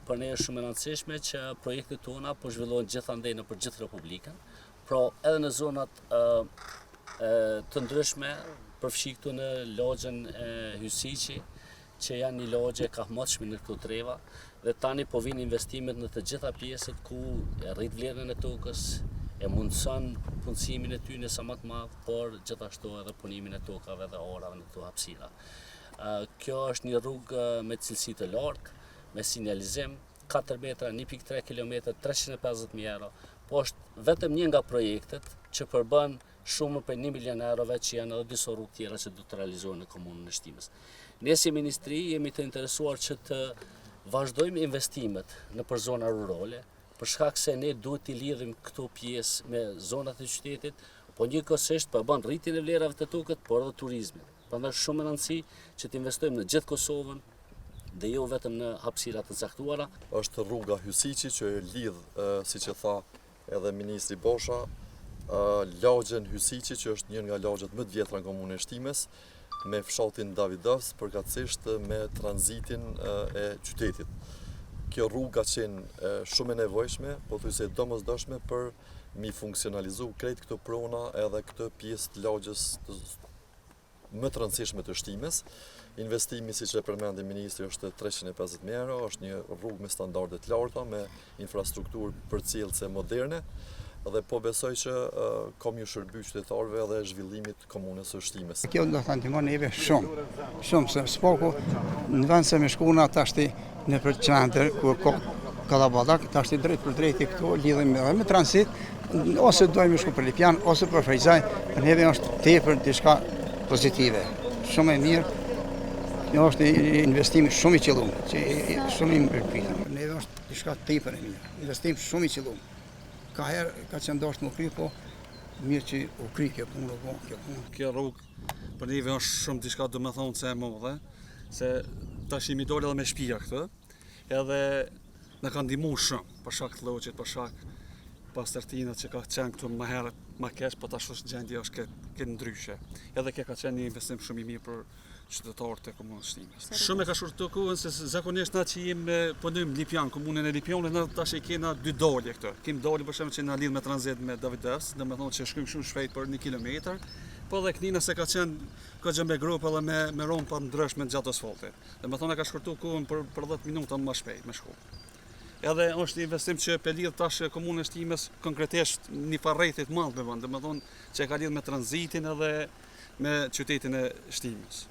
për ne është shumë e rëndësishme që projektet tona po zhvillohen gjithandej në për gjithë Republikën, pra edhe në zonat të ndryshme, përfshi këtu në lagjen Hysiqi, që janë një lagje ka mëtshme në këto treva, dhe tani po vinë investimet në të gjitha pjesët ku rrit vlerën e tokës, e mundëson punësimin e tyre sa më të madh, por gjithashtu edhe punimin e tokave dhe orave në këto hapësira. Kjo është një rrugë me cilësi të lartë, me sinjalizim, 4 metra, 1.3 km, 350.000 euro, po është vetëm një nga projektet që përbën shumë për 1 milion eurove që janë edhe disa rrugë tjera që do të realizohen në komunën e Shtimës. Ne si ministri jemi të interesuar që të vazhdojmë investimet në për zona rurale, për shkak se ne duhet të lidhim këto pjesë me zonat e qytetit, po njëkohësisht përbën rritjen e vlerave të tokës, por edhe turizmin. Prandaj shumë e rëndësishme që të investojmë në gjithë Kosovën dhe jo vetëm në hapësira të caktuara. Është rruga Hysiqi që lidh, siç e tha edhe ministri Bosha, lagjen Hysiqi që është një nga lagjet më të vjetra në komunën e Shtimës, me fshatin Davidovs, përkatësisht me tranzitin e qytetit. Kjo rrugë ka qenë shumë e nevojshme, po thjesht domosdoshme për mi funksionalizu krejt këto prona edhe këtë pjesë të lagjes më të rëndësishme të Shtimës. Investimi, siç e përmendi ministri, është 350.000 euro, është një rrugë me standarde të larta, me infrastrukturë përcjellëse moderne, dhe po besoj që kam ju shërby qytetarëve dhe zhvillimit komunës së Shtimës. Kjo do të ndihmon neve shumë, se s'paku në vend se me shkuna tashti në për qendër, kur ka Kallabadak, tashti drejt për drejt këtu, lidhemi edhe me transit, ose dojmë shku për Lipjan, ose për Fejzaj, për neve është tepër diçka pozitive, shumë e mirë. Kjo është investim shumë i qëllum, shumë i mërkëpitëm. Për neve është diçka tepër e mirë, investim shumë i qëllum. Ka herë ka qenë dashur të më kry, po mirë që u kry kjo punë, kjo punë. Kjo rrugë për neve është shumë diçka domethënë se e madhe, se tash jemi dalë edhe me shtëpia këtë, edhe na ka ndihmuar shumë për shkak të llogjit, për shkak pastërtinat që ka qenë këtu më herët më keq, po tash është gjendja është këtë ndryshe. Edhe kjo ka qenë një investim shumë i mirë për qytetarët e komunës Shtimës. Shumë e ka shurtu kohën se zakonisht na që jemi punojmë Lipjan, komunën e Lipjanit, na tash e kena 2 dalje këtu. Kemi dalje për shembull që na lidh me tranzit me Davidovs, domethënë që shkojmë shumë shpejt për 1 kilometër, po edhe knina se ka qenë ka gjë me grup edhe me rompa ndryshme gjatë asfaltit. Domethënë ka shkurtuar kohën për 10 minuta më shpejt me shku. Edhe është investim që pe lidh tash komunën e Shtimës konkretisht një farrethit madh me vend, domethënë që ka lidh me tranzitin edhe me qytetin e Shtimës.